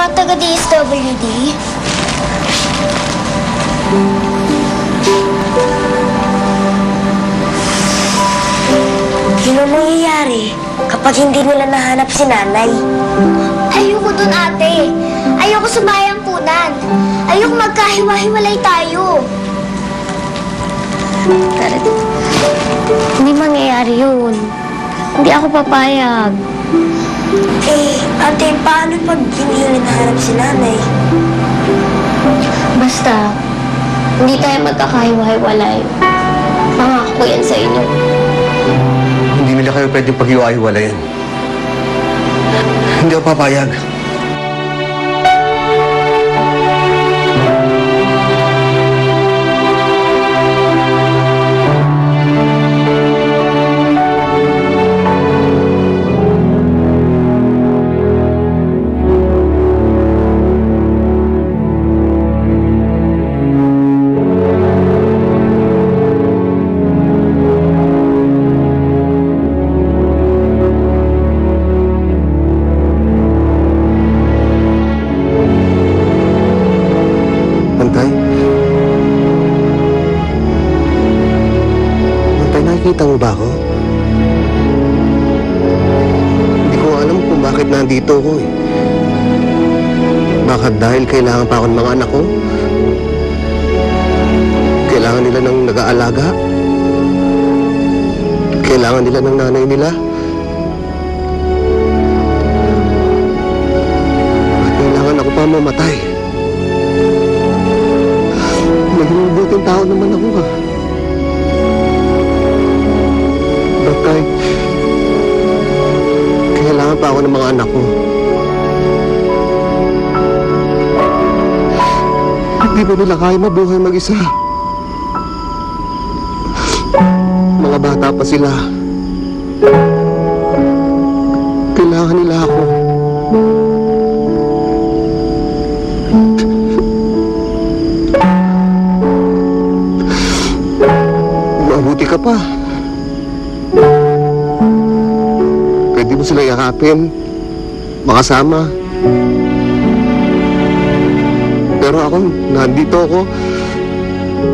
mga taga-DSWD? Yun ang mangyayari kapag hindi nila nahanap si nanay. Ayoko dun, ate. Ayoko sumayampunan. Ayoko magkahiwa-hiwalay tayo. Pero, hindi mangyayari yun. Hindi ako papayag. Eh, ate, paano pag hindi nila nahanap si nanay? Basta, hindi tayo magkakahiwa-hiwalay. Pangako ko yan sa inyo. Hindi nila kayo pwedeng pag-iwa-hiwalayan. Hindi ako papayag. Nakikita mo ba ako? Hindi ko alam kung bakit nandito ako eh. Baka dahil kailangan pa ako ng mga anak ko? Kailangan nila ng nag-aalaga? Kailangan nila ng nanay nila? At kailangan ako pa mamatay? Maging mabuting tao naman ako ah. Tay, kailangan pa ako ng mga anak ko. Hindi ba nila kaya mabuhay mag-isa? Mga bata pa sila. Kailangan nila ako. Mabuti ka pa. Pwede mo sila yakapin, makasama. Pero ako, nandito ako.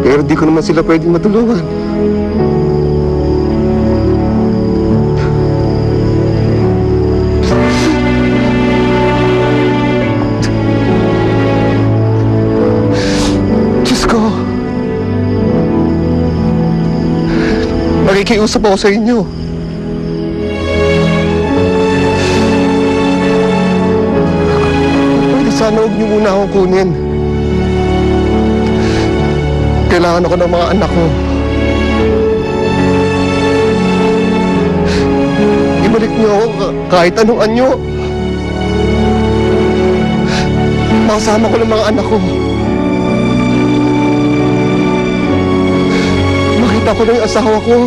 Pero di ko naman sila pwedeng matulungan. Diyos ko. Nakikiusap ako sa inyo. Sana huwag niyo muna akong kunin. Kailangan ako ng mga anak ko. Ibalik niyo ako kahit anong anyo. Makasama ko ng mga anak ko. Makita ko na yung asawa ko.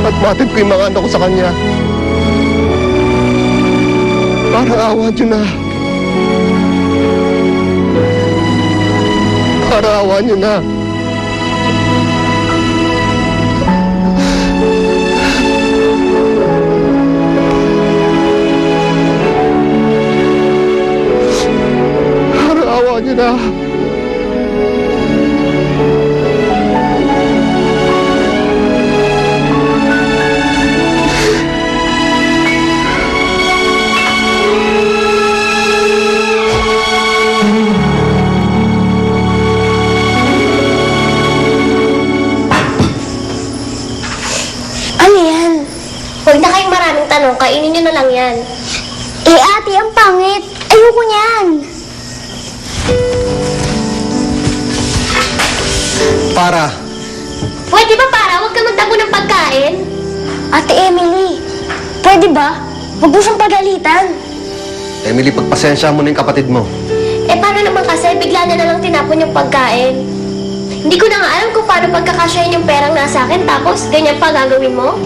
At matid ko yung mga anak ko sa kanya. Parang awa nyo na. Parang awa nyo na. Parang awa nyo na. Huwag na kayong maraming tanong, kainin nyo na lang yan. Eh, ate, ang pangit. Ayoko niyan. Para! Pwede ba para? Huwag ka magtabo ng pagkain. Ate Emily, pwede ba? Huwag mo siyang pagalitan. Emily, pagpasensya mo na yung kapatid mo. Eh, paano naman kasi bigla na lang tinapon yung pagkain? Hindi ko na nga alam kung paano pagkakasyahin yung perang nasa akin, tapos ganyan pa gagawin mo?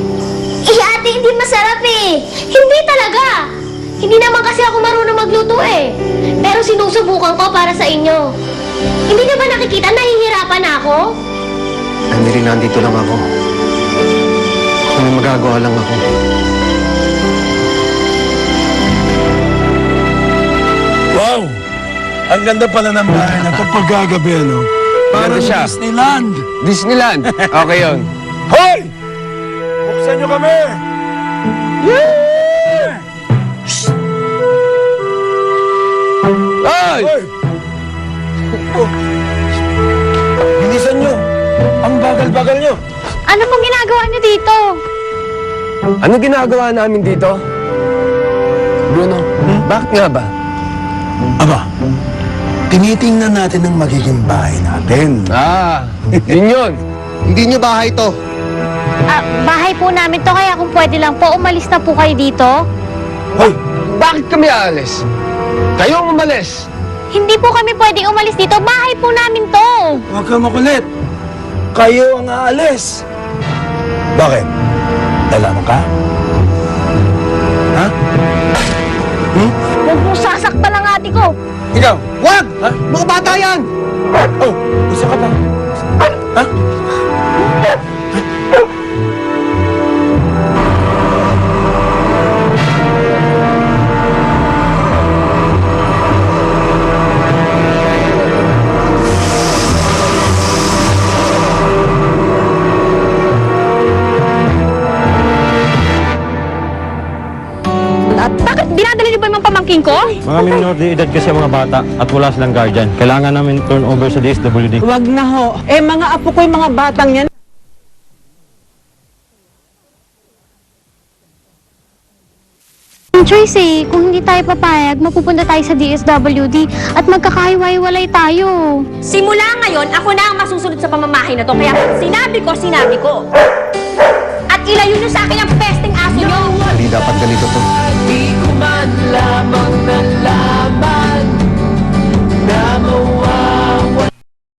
Eh, ate, hindi masarap eh. Hindi talaga! Hindi naman kasi ako marunong magluto eh. Pero sinusubukan ko para sa inyo. Hindi na ba nakikita nahihirapan ako? Emily, nandito lang ako. Kung may magagawa lang ako. Wow! Ang ganda pala ng bahay na ito pagkagabi, ano? Parang Ganda siya. Disneyland. Disneyland. Okay yun. Hoy! Buksan nyo kami! Yeah! Ay! Hoy! Oh. Bilisan nyo! Ang bagal-bagal nyo! Ano pong ginagawa niyo dito? Ano ginagawa namin dito? Bruno, bakit nga ba? Aba, tinitingnan natin ang magiging bahay natin. Yun yun. Hindi niyo bahay to. Bahay po namin to, kaya kung pwede lang po, umalis na po kayo dito. Hoy! Bakit kami aalis? Kayo ang umalis. Hindi po kami pwedeng umalis dito, bahay po namin to. Huwag kang makulit. Kayo ang aalis. Bakit? Dalaman ka? Ha? Huwag mong sasaktan ang ate ko. Ikaw? Wag! Ha? Mga bata yan! Oh, isa ka pa. Ha? At bakit dinadala niyo ba yung mga pamangkin ko? Mga minor de edad kasi ang mga bata at wala silang guardian. Kailangan namin turn over sa DSWD. Wag na ho. Eh, mga apo ko yung mga batang yan. Choice eh, kung hindi tayo papayag, mapupunta tayo sa DSWD at magkakahiwa-hiwalay tayo. Simula ngayon, ako na ang masusunod sa pamamahay na to. Kaya sinabi ko. At ilayo nyo sa akin ang pesteng aso nyo. Hindi dapat ganito to. Di ko man lamang